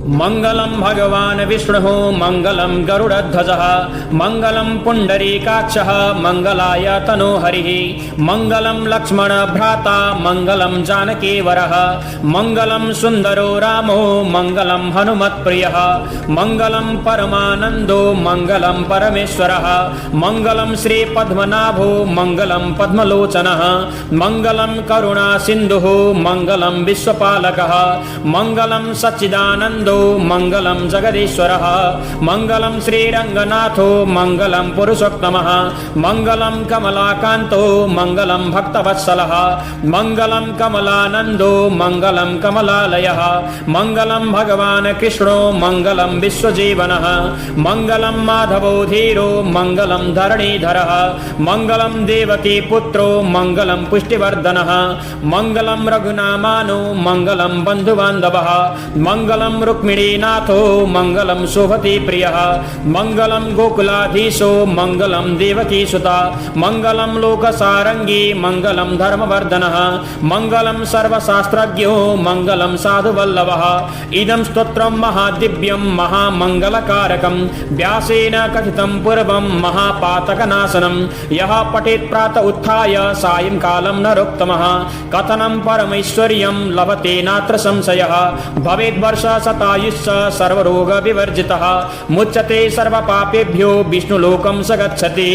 मङ्गलं भगवान् विष्णुः मङ्गलं गरुडध्वजः मङ्गलं पुण्डरीकाक्षः मङ्गलाय तनोहरिः मङ्गलं लक्ष्मण भ्राता मङ्गलं जानकीवरः मङ्गलं सुन्दरो रामो मङ्गलं हनुमत्प्रियः मङ्गलं परमानन्दो मङ्गलं परमेश्वरः मङ्गलं श्रीपद्मनाभो मङ्गलं पद्मलोचनः मङ्गलं करुणासिन्धुः मङ्गलं विश्वपालकः मङ्गलं सच्चिदानन्दो मङ्गलं जगदीश्वरः मङ्गलं श्रीरङ्गनाथो मङ्गलं पुरुषोत्तमः मङ्गलं कमलाकान्तो मङ्गलं भक्तवत्सलः मङ्गलं कमलानन्दो मङ्गलं कमलालयः मङ्गलं भगवान् कृष्णो मङ्गलं विश्वजीवनः मङ्गलं माधवो धीरो मङ्गलं धरणीधरः मङ्गलं देवकी पुत्रो मङ्गलं पुष्टिवर्धनः मङ्गलं रघुनामानो मङ्गलं बन्धुबान्धवः मङ्गलं रुक्मिणीनाथो मङ्गलं शोभति प्रियः मङ्गलं गोकुलाधीशो मङ्गलं देवकीसुता मङ्गलं लोकसारङ्गी मङ्गलं धर्मवर्धनः मङ्गलं सर्वशास्त्रज्ञो मङ्गलं साधुवल्लभः इदं स्तोत्रं महादिव्यं महामङ्गलकारकं व्यासेन कथितं पूर्वं महापातकनाशनं यः पठेत् प्रातः उत्थाय सायंकालं नरोत्तमः कथनं परमैश्वर्यं लभते नात्र संशयः भवेद्वर्षशतायुश्च सर्वरोगविवर्जितः मुच्यते सर्वपापेभ्यो विष्णुलोकं स गच्छति।